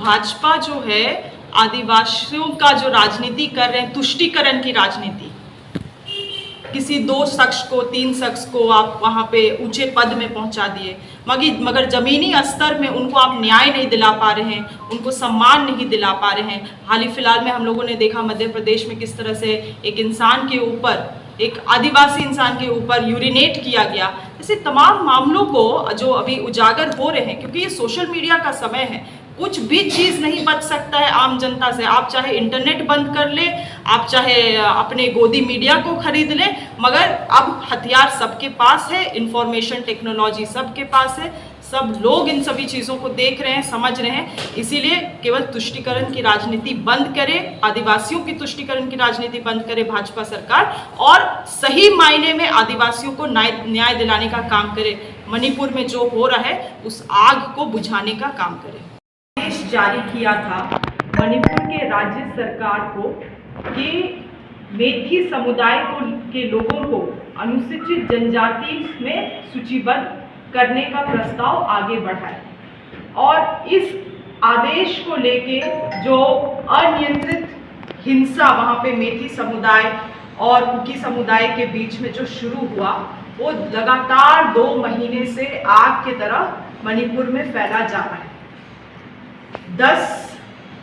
भाजपा जो है आदिवासियों का जो राजनीति कर रहे हैं, तुष्टीकरण की राजनीति, किसी 2 शख्स को 3 शख्स को आप वहाँ पे ऊंचे पद में पहुँचा दिए, मगर ज़मीनी स्तर में उनको आप न्याय नहीं दिला पा रहे हैं, उनको सम्मान नहीं दिला पा रहे हैं। हाल ही फिलहाल में हम लोगों ने देखा मध्य प्रदेश में किस तरह से एक इंसान के ऊपर, एक आदिवासी इंसान के ऊपर यूरिनेट किया गया। ऐसे तमाम मामलों को जो अभी उजागर हो रहे हैं, क्योंकि ये सोशल मीडिया का समय है, कुछ भी चीज़ नहीं बच सकता है आम जनता से। आप चाहे इंटरनेट बंद कर ले, आप चाहे अपने गोदी मीडिया को खरीद ले, मगर अब हथियार सबके पास है, इंफॉर्मेशन टेक्नोलॉजी सबके पास है, सब लोग इन सभी चीज़ों को देख रहे हैं, समझ रहे हैं। इसीलिए केवल तुष्टीकरण की राजनीति बंद करे, आदिवासियों की तुष्टीकरण की राजनीति बंद करे भाजपा सरकार, और सही मायने में आदिवासियों को न्याय दिलाने का काम करे। मणिपुर में जो हो रहा है उस आग को बुझाने का काम करे। आदेश जारी किया था मणिपुर के राज्य सरकार को कि मेथी समुदाय के लोगों को अनुसूचित जनजाति में सूचीबद्ध करने का प्रस्ताव आगे बढ़ाए, और इस आदेश को लेके जो अनियंत्रित हिंसा वहाँ पे मेथी समुदाय और कुकी समुदाय के बीच में जो शुरू हुआ, वो लगातार 2 महीने से आग की तरह मणिपुर में फैला जा रहा है।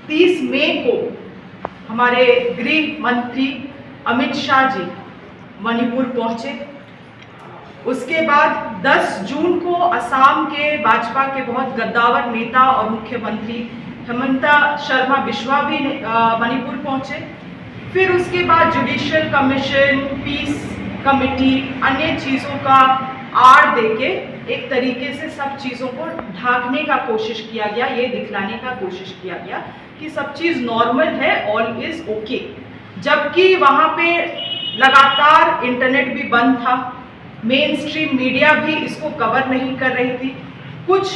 30 मई को हमारे गृह मंत्री अमित शाह जी मणिपुर पहुंचे। उसके बाद 10 जून को असम के भाजपा के बहुत गद्दावर नेता और मुख्यमंत्री हेमंता शर्मा बिश्वा भी मणिपुर पहुंचे। फिर उसके बाद जुडिशियल कमीशन, पीस कमेटी, अन्य चीज़ों का आड़ देके एक तरीके से सब चीज़ों को ढांकने का कोशिश किया गया, ये दिखलाने का कोशिश किया गया कि सब चीज़ नॉर्मल है, ऑल इज ओके। जबकि वहाँ पे लगातार इंटरनेट भी बंद था, मेन स्ट्रीम मीडिया भी इसको कवर नहीं कर रही थी। कुछ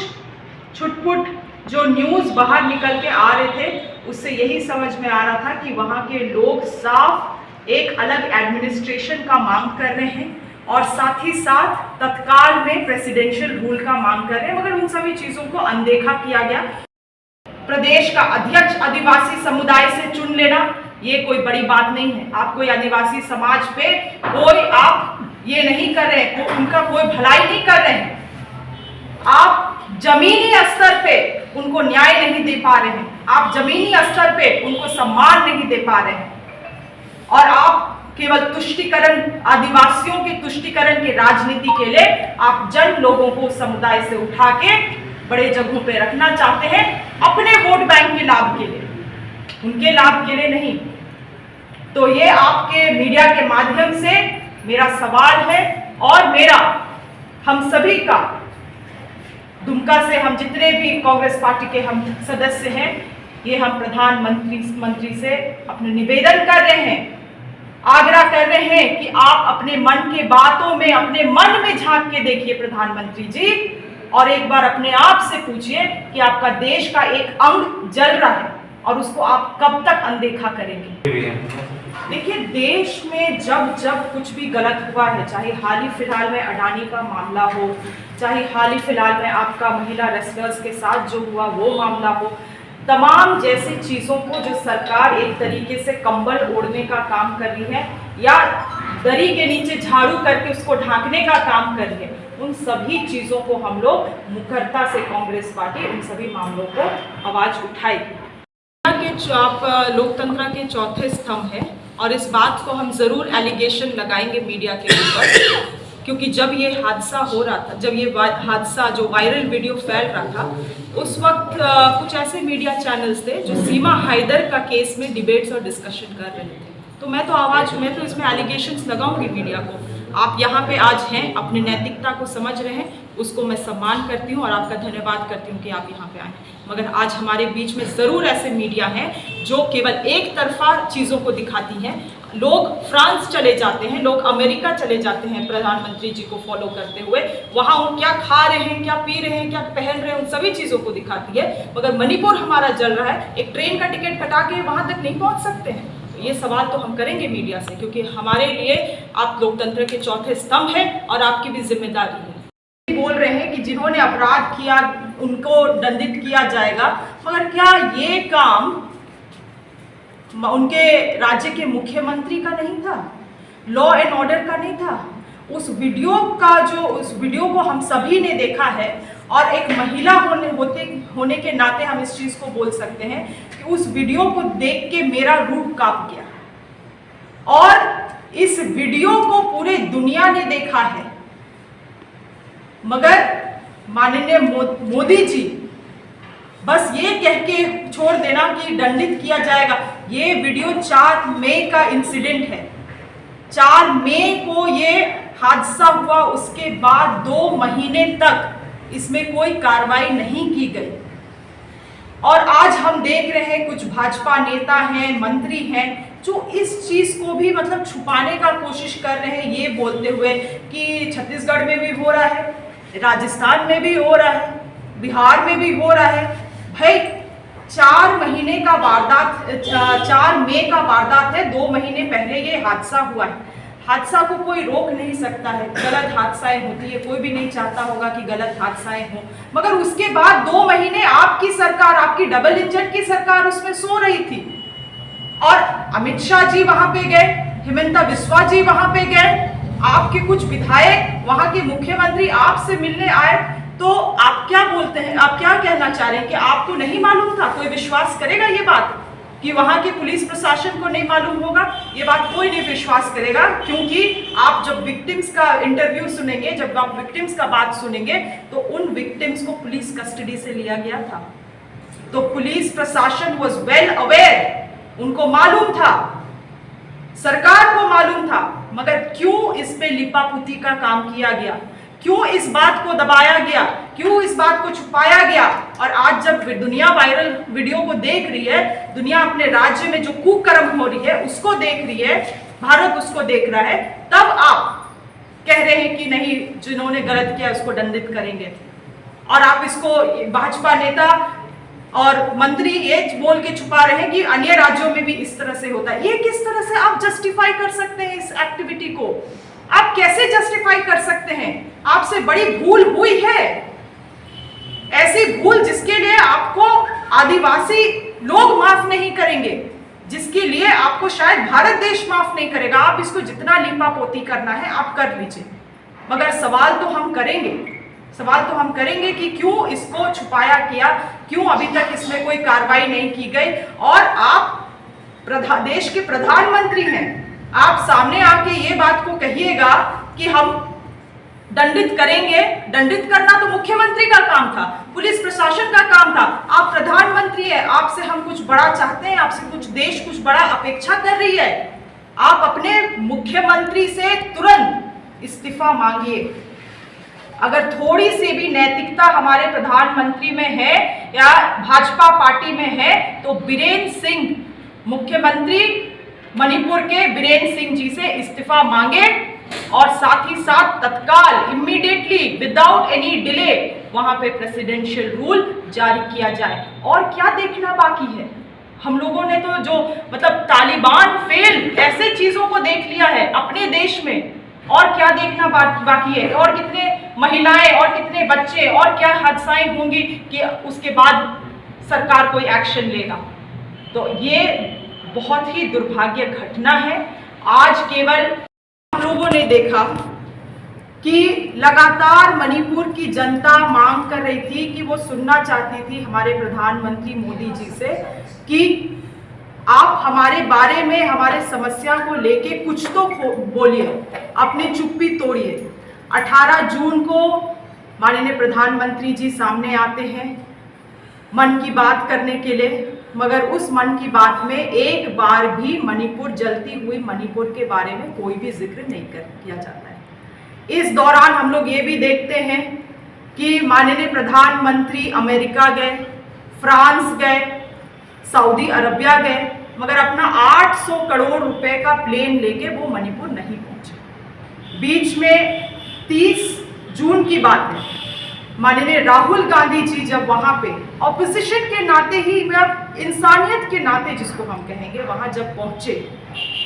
छुटपुट जो न्यूज़ बाहर निकल के आ रहे थे, उससे यही समझ में आ रहा था कि वहाँ के लोग साफ एक अलग एडमिनिस्ट्रेशन का मांग कर रहे हैं, और साथ ही साथ तत्काल में प्रेसिडेंशियल रूल का मांग कर रहे हैं, मगर उन सभी चीज़ों को अनदेखा किया गया। प्रदेश का अध्यक्ष आदिवासी समुदाय से चुन लेना ये कोई बड़ी बात नहीं है। आप कोई आदिवासी समाज पे कोई आप ये नहीं कर रहे हैं, उनका कोई भलाई नहीं कर रहे हैं, आप जमीनी स्तर पे उनको न्याय नहीं दे पा रहे हैं, आप जमीनी स्तर पे उनको सम्मान नहीं दे पा रहे हैं, और आप केवल तुष्टीकरण, आदिवासियों के तुष्टीकरण की राजनीति के लिए आप जन लोगों को समुदाय से उठा के बड़े जगहों पे रखना चाहते हैं, अपने वोट बैंक के लाभ के लिए, उनके लाभ के लिए नहीं। तो ये आपके मीडिया के माध्यम से मेरा सवाल है, और मेरा हम सभी का दुमका से हम जितने भी कांग्रेस पार्टी के हम सदस्य हैं, ये हम प्रधानमंत्री से अपने निवेदन कर रहे हैं, आग्रह कर रहे हैं कि आप अपने मन के बातों में, अपने मन में झांक के देखिए प्रधानमंत्री जी, और एक बार अपने आप से पूछिए कि आपका देश का एक अंग जल रहा है और उसको आप कब तक अनदेखा करेंगे। देखिए, देश में जब कुछ भी गलत हुआ है, चाहे हाल ही फिलहाल में अडानी का मामला हो, चाहे हाल ही फिलहाल में आपका महिला रेसलर्स के साथ जो हुआ वो मामला हो, तमाम जैसी चीज़ों को जो सरकार एक तरीके से कंबल ओढ़ने का काम कर रही है, या दरी के नीचे झाड़ू करके उसको ढांकने का काम कर रही है, उन सभी चीज़ों को हम लोग मुखरता से कांग्रेस पार्टी उन सभी मामलों को आवाज़ उठाएगी। आप लोकतंत्र के चौथे स्तंभ है, और इस बात को हम ज़रूर एलिगेशन लगाएंगे मीडिया के ऊपर, क्योंकि जब ये हादसा हो रहा था, जब ये हादसा जो वायरल वीडियो फैल रहा था, उस वक्त कुछ ऐसे मीडिया चैनल्स थे जो सीमा हैदर का केस में डिबेट्स और डिस्कशन कर रहे थे। तो मैं तो इसमें एलिगेशंस लगाऊंगी मीडिया को। आप यहाँ पे आज हैं, अपनी नैतिकता को समझ रहे हैं, उसको मैं सम्मान करती हूँ और आपका धन्यवाद करती हूँ कि आप यहाँ पे आए। मगर आज हमारे बीच में ज़रूर ऐसे मीडिया हैं जो केवल एक तरफा चीज़ों को दिखाती हैं। लोग फ्रांस चले जाते हैं, लोग अमेरिका चले जाते हैं प्रधानमंत्री जी को फॉलो करते हुए, वहाँ वो क्या खा रहे हैं, क्या पी रहे हैं, क्या पहन रहे हैं, उन सभी चीज़ों को दिखाती है। मगर मणिपुर हमारा जल रहा है, एक ट्रेन का टिकट कटा के वहाँ तक नहीं पहुँच सकते हैं। तो ये सवाल तो हम करेंगे मीडिया से, क्योंकि हमारे लिए आप लोकतंत्र के चौथे स्तंभ हैं और आपकी भी जिम्मेदारी है। बोल रहे हैं कि जिन्होंने अपराध किया उनको दंडित किया जाएगा, मगर क्या ये काम उनके राज्य के मुख्यमंत्री का नहीं था, लॉ एंड ऑर्डर का नहीं था? उस वीडियो को हम सभी ने देखा है, और एक महिला होने के नाते हम इस चीज को बोल सकते हैं कि उस वीडियो को देख के मेरा रूह कांप गया। और इस वीडियो को पूरे दुनिया ने देखा है, मगर माननीय मोदी जी बस ये कह के छोड़ देना कि दंडित किया जाएगा। ये वीडियो 4 मई का इंसिडेंट है। 4 मई को ये हादसा हुआ, उसके बाद 2 महीने तक इसमें कोई कार्रवाई नहीं की गई। और आज हम देख रहे हैं कुछ भाजपा नेता हैं, मंत्री हैं, जो इस चीज को भी मतलब छुपाने का कोशिश कर रहे हैं, ये बोलते हुए कि छत्तीसगढ़ में भी हो रहा है, राजस्थान में भी हो रहा है, बिहार में भी हो रहा है। भाई 4 महीने का वारदात, 4 मई का वारदात है, 2 महीने पहले ये हादसा हुआ है। हादसा को कोई रोक नहीं सकता है, गलत हादसाएं होती है, कोई भी नहीं चाहता होगा कि गलत हादसाएं हो, मगर उसके बाद 2 महीने आपकी सरकार, आपकी डबल इंजन की सरकार उसमें सो रही थी। और अमित शाह जी वहां पे गए, हिमंता बिस्वा जी वहां पे गए, आपके कुछ विधायक, वहां के मुख्यमंत्री आपसे मिलने आए, तो आप क्या बोलते हैं, आप क्या कहना चाह रहे हैं कि आपको नहीं मालूम था? कोई विश्वास करेगा ये बात कि वहां के पुलिस प्रशासन को नहीं मालूम होगा? ये बात कोई नहीं विश्वास करेगा, क्योंकि आप जब विक्टिम्स का इंटरव्यू सुनेंगे, जब आप विक्टिम्स का बात सुनेंगे, तो उन विक्टिम्स को पुलिस कस्टडी से लिया गया था। तो पुलिस प्रशासन वाज वेल अवेयर, उनको मालूम था, सरकार को मालूम था, मगर क्यों इस पे लिपापुती का काम किया गया? क्यों इस बात को दबाया गया? क्यों इस बात को छुपाया गया? और आज जब दुनिया वायरल वीडियो को देख रही है, दुनिया अपने राज्य में जो कुकर्म हो रही है उसको देख रही है, भारत उसको देख रहा है, तब आप कह रहे हैं कि नहीं, जिन्होंने गलत किया उसको दंडित करेंगे। और आप इसको भाजपा नेता और मंत्री ये बोल के छुपा रहे हैं कि अन्य राज्यों में भी इस तरह से होता है। ये किस तरह से आप जस्टिफाई कर सकते हैं इस एक्टिविटी को? आप कैसे जस्टिफाई कर सकते हैं? आपसे बड़ी भूल हुई है, ऐसी भूल जिसके लिए आपको आदिवासी लोग माफ नहीं करेंगे, जिसके लिए आपको शायद भारत देश माफ नहीं करेगा। आप इसको जितना लीपापोती करना है आप कर लीजिए, मगर सवाल तो हम करेंगे कि क्यों इसको छुपाया गया, क्यों अभी तक इसमें कोई कार्रवाई नहीं की गई। और आप देश के प्रधानमंत्री हैं, आप सामने आके ये बात को कहिएगा कि हम दंडित करेंगे। दंडित करना तो मुख्यमंत्री का काम था, पुलिस प्रशासन का काम था। आप प्रधानमंत्री हैं, आपसे हम कुछ बड़ा चाहते हैं, आपसे देश कुछ बड़ा अपेक्षा कर रही है। आप अपने मुख्यमंत्री से तुरंत इस्तीफा मांगिए। अगर थोड़ी सी भी नैतिकता हमारे प्रधानमंत्री में है या भाजपा पार्टी में है, तो बीरेन सिंह, मुख्यमंत्री मणिपुर के बीरेन सिंह जी से इस्तीफा मांगे, और साथ ही साथ तत्काल इमीडिएटली विदाउट एनी डिले वहां पे प्रेसिडेंशियल रूल जारी किया जाए। और क्या देखना बाकी है? हम लोगों ने तो जो मतलब तालिबान फेल ऐसे चीजों को देख लिया है अपने देश में, और क्या देखना बाकी है? और कितने महिलाएं और कितने बच्चे और क्या हादसाएं होंगी कि उसके बाद सरकार कोई एक्शन लेगा? तो ये बहुत ही दुर्भाग्य घटना है। आज केवल हम लोगों ने देखा कि लगातार मणिपुर की जनता मांग कर रही थी कि वो सुनना चाहती थी हमारे प्रधानमंत्री मोदी जी से कि आप हमारे बारे में, हमारे समस्या को लेके कुछ तो बोलिए, अपनी चुप्पी तोड़िए। 18 जून को माननीय प्रधानमंत्री जी सामने आते हैं मन की बात करने के लिए, मगर उस मन की बात में एक बार भी मणिपुर, जलती हुई मणिपुर के बारे में कोई भी जिक्र नहीं किया जाता है। इस दौरान हम लोग ये भी देखते हैं कि माननीय प्रधानमंत्री अमेरिका गए, फ्रांस गए, सऊदी अरबिया गए, मगर अपना 800 करोड़ रुपए का प्लेन लेके वो मणिपुर नहीं पहुंचे। बीच में 30 जून की बात है, माननीय राहुल गांधी जी जब वहां पे ऑपोजिशन के नाते ही, इंसानियत के नाते जिसको हम कहेंगे, वहां जब पहुंचे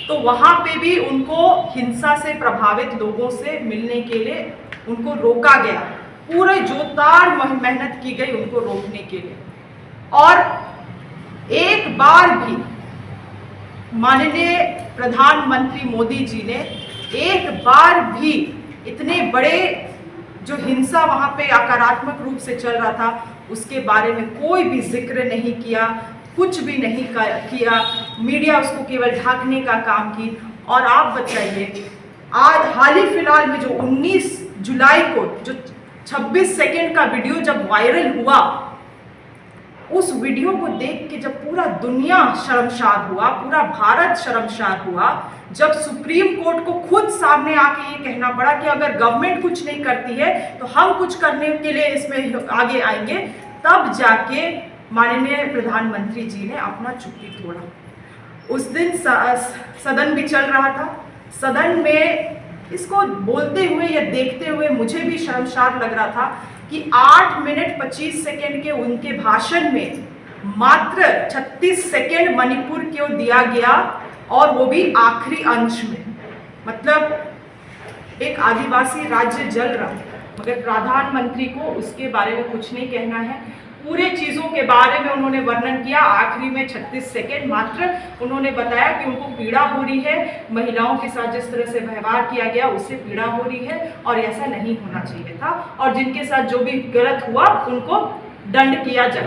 तो वहां पे भी उनको हिंसा से प्रभावित लोगों से मिलने के लिए उनको रोका गया। पूरे जोरदार मेहनत की गई उनको रोकने के लिए। और एक बार भी माननीय प्रधानमंत्री मोदी जी ने एक बार भी इतने बड़े जो हिंसा वहाँ पे आक्रामक रूप से चल रहा था उसके बारे में कोई भी जिक्र नहीं किया, कुछ भी नहीं किया। मीडिया उसको केवल ढांकने का काम की। और आप बताइए, आज हाल ही फिलहाल में जो 19 जुलाई को जो 26 सेकेंड का वीडियो जब वायरल हुआ, उस वीडियो को देख के जब पूरा दुनिया शर्मसार हुआ, पूरा भारत शर्मसार हुआ, जब सुप्रीम कोर्ट को खुद सामने आके ये कहना पड़ा कि अगर गवर्नमेंट कुछ नहीं करती है तो हम कुछ करने के लिए इसमें आगे आएंगे, तब जाके माननीय प्रधानमंत्री जी ने अपना चुप्पी तोड़ा। उस दिन सदन भी चल रहा था। सदन में इसको बोलते हुए या देखते हुए मुझे भी शर्मसार लग रहा था कि 8 मिनट 25 सेकेंड के उनके भाषण में मात्र 36 सेकेंड मणिपुर को दिया गया, और वो भी आखिरी अंश में। मतलब एक आदिवासी राज्य जल रहा है, मगर प्रधानमंत्री को उसके बारे में कुछ नहीं कहना है। पूरे चीज़ों के बारे में उन्होंने वर्णन किया। आखिरी में 36 सेकेंड मात्र उन्होंने बताया कि उनको पीड़ा हो रही है, महिलाओं के साथ जिस तरह से व्यवहार किया गया उससे पीड़ा हो रही है और ऐसा नहीं होना चाहिए था, और जिनके साथ जो भी गलत हुआ उनको दंड किया जाए।